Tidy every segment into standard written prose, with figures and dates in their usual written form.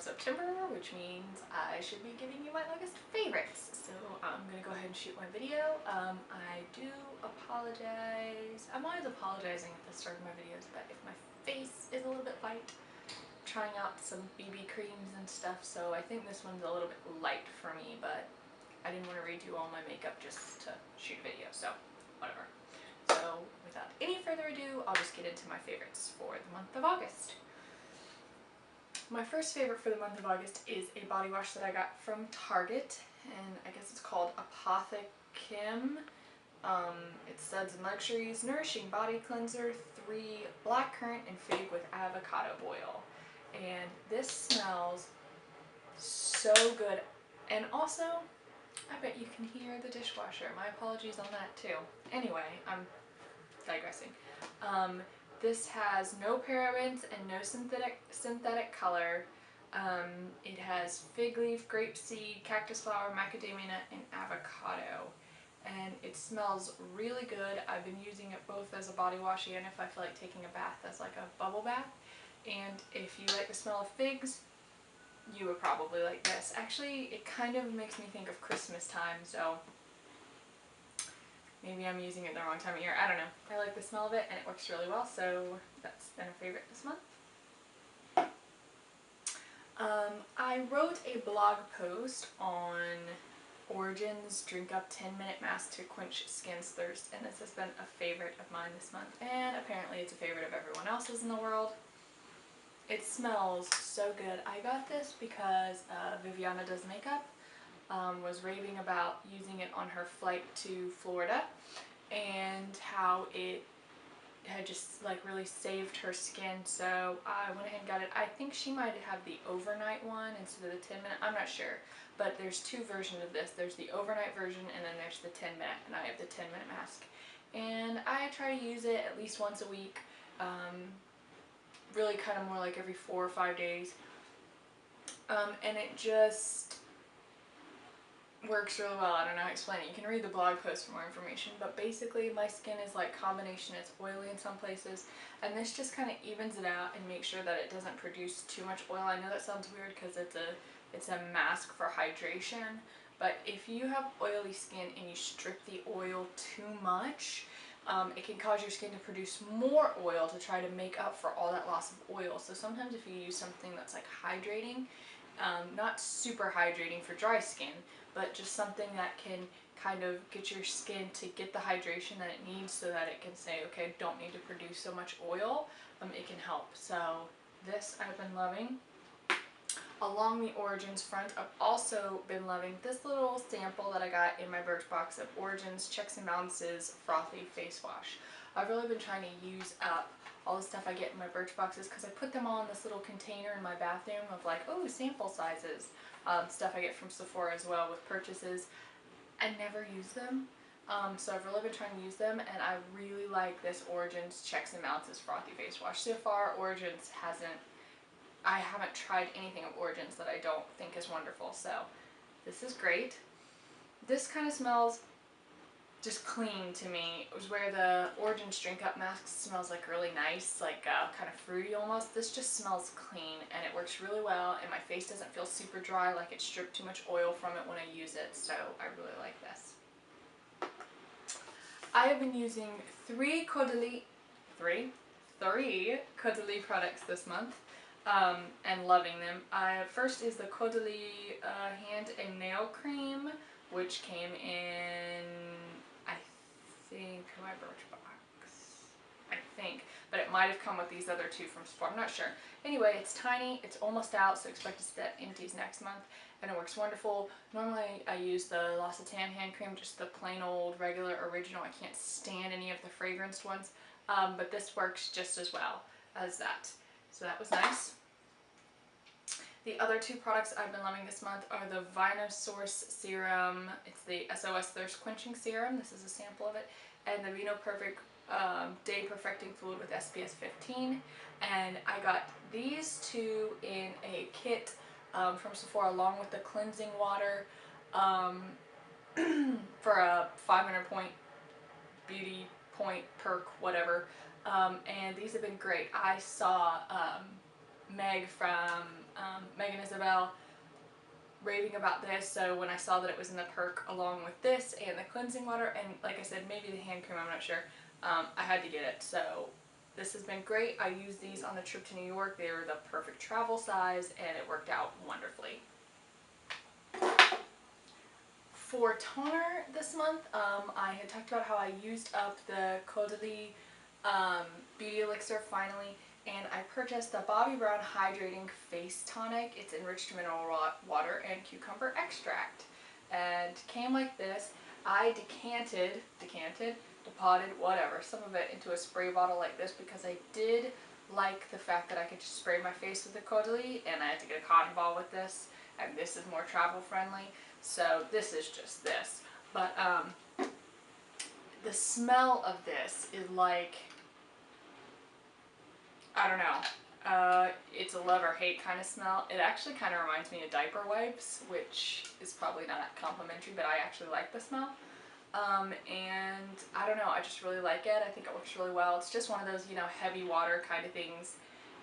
of September, which means I should be giving you my August favorites. So I'm gonna go ahead and shoot my video. I do apologize. I'm always apologizing at the start of my videos, but if my face is a little bit light, I'm trying out some BB creams and stuff, so I think this one's a little bit light for me, but I didn't want to redo all my makeup just to shoot a video, so whatever. So without any further ado, I'll just get into my favorites for the month of August. My first favorite for the month of August is a body wash that I got from Target, and I guess it's called Apothecam. It's Suds and Luxuries Nourishing Body Cleanser 3 Blackcurrant and Fig with Avocado Oil. And this smells so good. And also, I bet you can hear the dishwasher. My apologies on that too. Anyway, I'm digressing. This has no parabens and no synthetic color. It has fig leaf, grapeseed, cactus flower, macadamia nut, and avocado. And it smells really good. I've been using it both as a body wash and if I feel like taking a bath as like a bubble bath. And if you like the smell of figs, you would probably like this. Actually, it kind of makes me think of Christmas time, so maybe I'm using it the wrong time of year. I don't know. I like the smell of it and it works really well, so that's been a favorite this month. I wrote a blog post on Origin's Drink Up 10-Minute Mask to Quench Skin's Thirst, and this has been a favorite of mine this month, and apparently it's a favorite of everyone else's in the world. It smells so good. I got this because Viviana Does Makeup was raving about using it on her flight to Florida and how it had just like really saved her skin, so I went ahead and got it. I think she might have the overnight one instead of the 10-minute, I'm not sure, but there's two versions of this. There's the overnight version and then there's the 10-minute, and I have the 10-minute mask. And I try to use it at least once a week, really kind of more like every 4 or 5 days, and it just works really well. I don't know how to explain it. You can read the blog post for more information, but basically my skin is like combination. It's oily in some places, and this just kind of evens it out and makes sure that it doesn't produce too much oil. I know that sounds weird because it's a mask for hydration, but if you have oily skin and you strip the oil too much, it can cause your skin to produce more oil to try to make up for all that loss of oil. So sometimes if you use something that's like hydrating, not super hydrating for dry skin, but just something that can kind of get your skin to get the hydration that it needs so that it can say, okay, don't need to produce so much oil, it can help. So this I've been loving. Along the Origins front, I've also been loving this little sample that I got in my Birchbox of Origins Checks and Balances Frothy Face Wash. I've really been trying to use up all the stuff I get in my Birchboxes because I put them all in this little container in my bathroom of like, oh, sample sizes. Stuff I get from Sephora as well with purchases. I never use them, so I've really been trying to use them, and I really like this Origins Checks and Balances Frothy Face Wash. So far, I haven't tried anything of Origins that I don't think is wonderful, so this is great. This kind of smells just clean to me. It was where the Origins Drink Up mask smells like really nice, like kind of fruity almost. This just smells clean and it works really well, and my face doesn't feel super dry like it stripped too much oil from it when I use it, so I really like this. I have been using three Caudalie products this month, and loving them. First is the Caudalie hand and nail cream, which came in, I think, my Birchbox, I think, but it might have come with these other two from Sephora, I'm not sure. Anyway, it's tiny, it's almost out, so expect to see that empties next month, and it works wonderful. Normally I use the L'Occitane hand cream, just the plain old regular original. I can't stand any of the fragranced ones, but this works just as well as that. So that was nice. The other two products I've been loving this month are the Vinosource Serum. It's the SOS Thirst Quenching Serum. This is a sample of it. And the Vino Perfect Day Perfecting Fluid with SPF 15. And I got these two in a kit from Sephora along with the cleansing water for a 500 point beauty point perk, whatever. And these have been great. I saw Meg from Megan Isabel raving about this, so when I saw that it was in the perk along with this and the cleansing water, and like I said, maybe the hand cream, I'm not sure, I had to get it. So this has been great. I used these on the trip to New York. They were the perfect travel size, and it worked out wonderfully. For toner this month, I had talked about how I used up the Caudalie Beauty Elixir finally, and I purchased the Bobbi Brown Hydrating Face Tonic. It's enriched mineral water and cucumber extract, and came like this. I decanted, depotted, whatever, some of it into a spray bottle like this because I did like the fact that I could just spray my face with the Caudalie, and I had to get a cotton ball with this, and this is more travel friendly. So this is just this, but the smell of this is like, I don't know, it's a love or hate kind of smell. It actually kind of reminds me of diaper wipes, which is probably not complimentary, but I actually like the smell. And I don't know, I just really like it. I think it works really well. It's just one of those, you know, heavy water kind of things,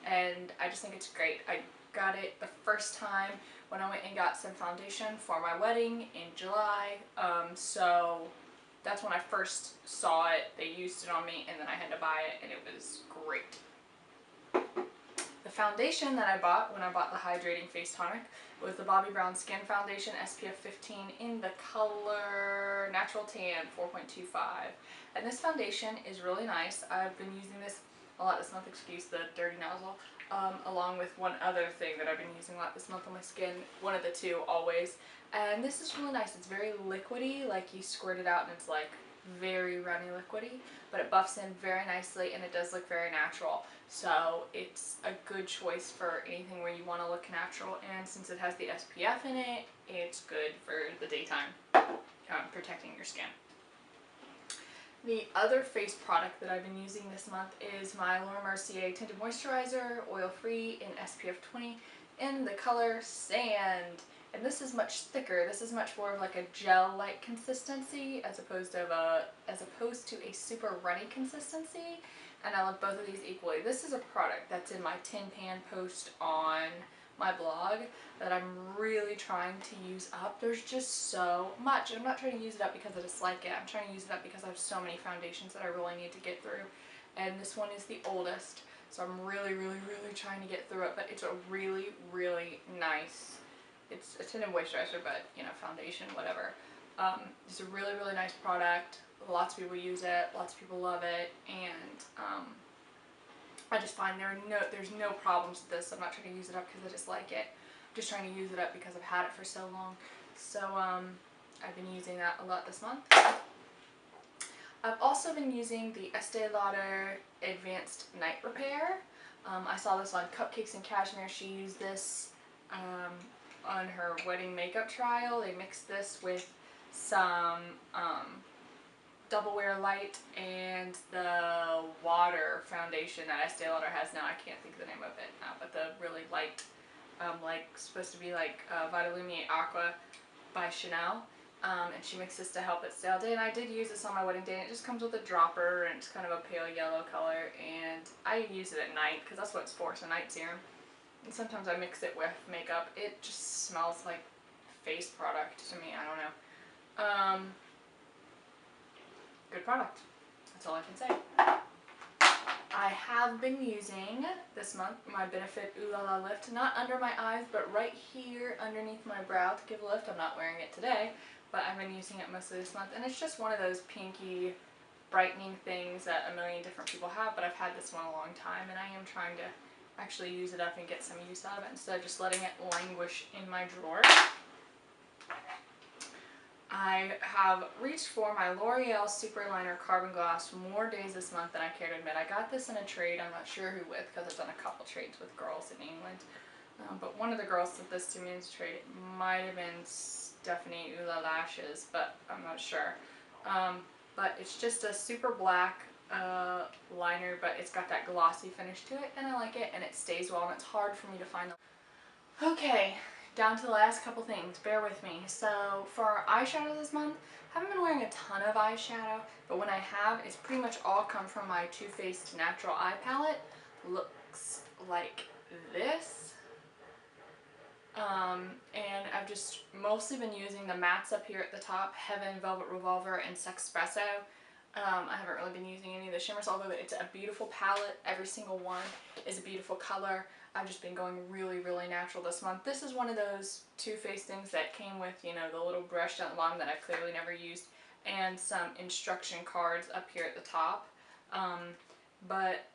and I just think it's great. I got it the first time when I went and got some foundation for my wedding in July, so that's when I first saw it. They used it on me, and then I had to buy it, and it was great. The foundation that I bought when I bought the Hydrating Face Tonic was the Bobbi Brown Skin Foundation SPF 15 in the color Natural Tan 4.25. And this foundation is really nice. I've been using this a lot this month, excuse the dirty nozzle, along with one other thing that I've been using a lot this month on my skin, one of the two always. And this is really nice. It's very liquidy, like you squirt it out and it's like very runny liquidy, but it buffs in very nicely and it does look very natural. So it's a good choice for anything where you want to look natural, and since it has the SPF in it, it's good for the daytime, protecting your skin. The other face product that I've been using this month is my Laura Mercier Tinted Moisturizer, oil-free in SPF 20 in the color Sand. And this is much thicker. This is much more of like a gel-like consistency as opposed to a super runny consistency. And I love both of these equally. This is a product that's in my tin pan post on my blog that I'm really trying to use up. There's just so much. I'm not trying to use it up because I dislike it. I'm trying to use it up because I have so many foundations that I really need to get through. And this one is the oldest, so I'm really trying to get through it. But it's a really nice, it's a tinted moisturizer, but you know, foundation, whatever. It's a really nice product. Lots of people use it, lots of people love it, and I just find there's no problems with this. I'm not trying to use it up because I just like it. I'm just trying to use it up because I've had it for so long. So I've been using that a lot this month. I've also been using the Estee Lauder Advanced Night Repair. I saw this on Cupcakes and Cashmere. She used this on her wedding makeup trial. They mixed this with some Double Wear Light and the water foundation that Estee Lauder has now. I can't think of the name of it now, but the really light, like supposed to be like Vitalumiere Aqua by Chanel. And she mixed this to help it stay all day, and I did use this on my wedding day, and it just comes with a dropper, and it's kind of a pale yellow color, and I use it at night because that's what it's for, so night serum. And sometimes I mix it with makeup. It just smells like face product to me. I don't know. Good product. That's all I can say. I have been using this month my Benefit Ooh La La Lift, not under my eyes, but right here underneath my brow to give a lift. I'm not wearing it today, but I've been using it mostly this month, and it's just one of those pinky brightening things that a million different people have, but I've had this one a long time, and I am trying to actually use it up and get some use out of it instead of just letting it languish in my drawer. I have reached for my L'Oreal Superliner Carbon Gloss more days this month than I care to admit. I got this in a trade. I'm not sure who with because I've done a couple trades with girls in England. But one of the girls sent this to me as a trade. It might have been Stephanie Ula Lashes, but I'm not sure. But it's just a super black liner, but it's got that glossy finish to it, and I like it, and it stays well, and it's hard for me to find. Okay. Down to the last couple things, bear with me. So for our eyeshadow this month, I haven't been wearing a ton of eyeshadow, but when I have, it's pretty much all come from my Too Faced Natural Eye Palette. Looks like this. And I've just mostly been using the mattes up here at the top, Heaven, Velvet Revolver, and Sexpresso. I haven't really been using any of the shimmers, although it's a beautiful palette. Every single one is a beautiful color. I've just been going really, really natural this month. This is one of those Too Faced things that came with, you know, the little brush down the bottom that I've clearly never used, and some instruction cards up here at the top. But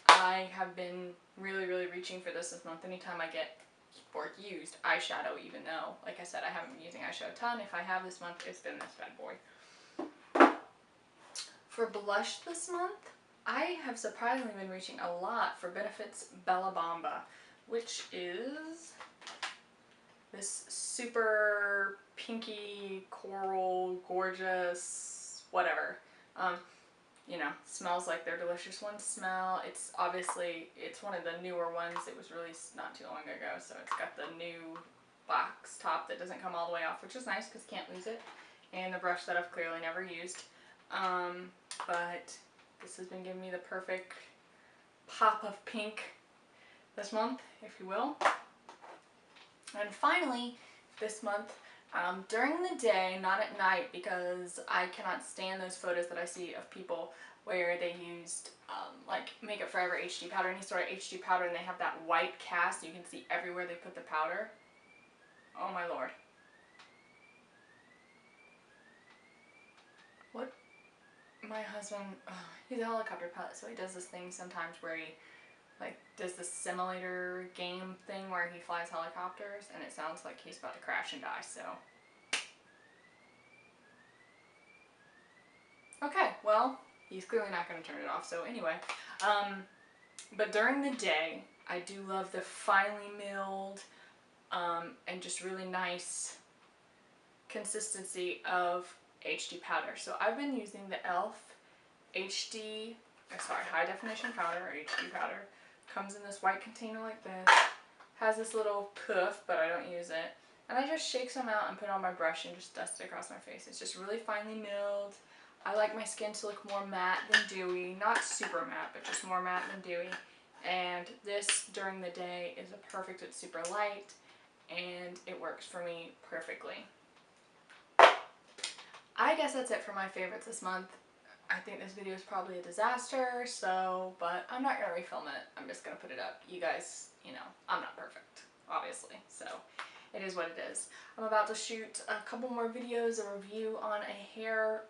I have been really, really reaching for this month. Anytime I get or used eyeshadow, even though, like I said, I haven't been using eyeshadow a ton. If I have this month, it's been this bad boy. For blush this month, I have surprisingly been reaching a lot for Benefit's Bella Bamba, which is this super pinky, coral, gorgeous, whatever. You know, smells like their Delicious Ones smell. It's obviously, it's one of the newer ones. It was released not too long ago, so it's got the new box top that doesn't come all the way off, which is nice because can't lose it. And the brush that I've clearly never used. But this has been giving me the perfect pop of pink this month, if you will. And finally, this month, during the day, not at night, because I cannot stand those photos that I see of people where they used like Makeup Forever HD powder, any sort of HD powder, and they have that white cast. You can see everywhere they put the powder. Oh my lord. What? My husband, he's a helicopter pilot, so he does this thing sometimes where he like does the simulator game thing where he flies helicopters, and it sounds like he's about to crash and die, so. Okay, well, he's clearly not going to turn it off, so anyway. But during the day, I do love the finely milled and just really nice consistency of HD powder. So I've been using the e.l.f. High Definition Powder, or HD powder. Comes in this white container like this. Has this little poof, but I don't use it. And I just shake some out and put it on my brush and just dust it across my face. It's just really finely milled. I like my skin to look more matte than dewy. Not super matte, but just more matte than dewy. And this, during the day, is a perfect, it's super light, and it works for me perfectly. I guess that's it for my favorites this month. I think this video is probably a disaster, but I'm not going to refilm it. I'm just going to put it up. You guys, you know, I'm not perfect, obviously, so it is what it is. I'm about to shoot a couple more videos, a review on a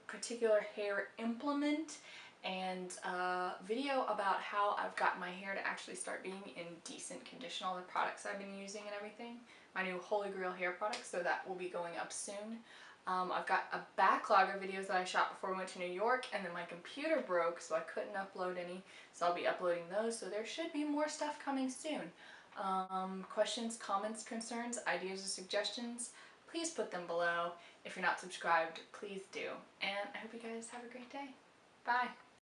particular hair implement, and a video about how I've gotten my hair to actually start being in decent condition, all the products I've been using and everything. My new Holy Grail hair products, so that will be going up soon. I've got a backlog of videos that I shot before we went to New York, and then my computer broke, so I couldn't upload any, so I'll be uploading those, so there should be more stuff coming soon. Questions, comments, concerns, ideas, or suggestions, please put them below. If you're not subscribed, please do. And I hope you guys have a great day. Bye.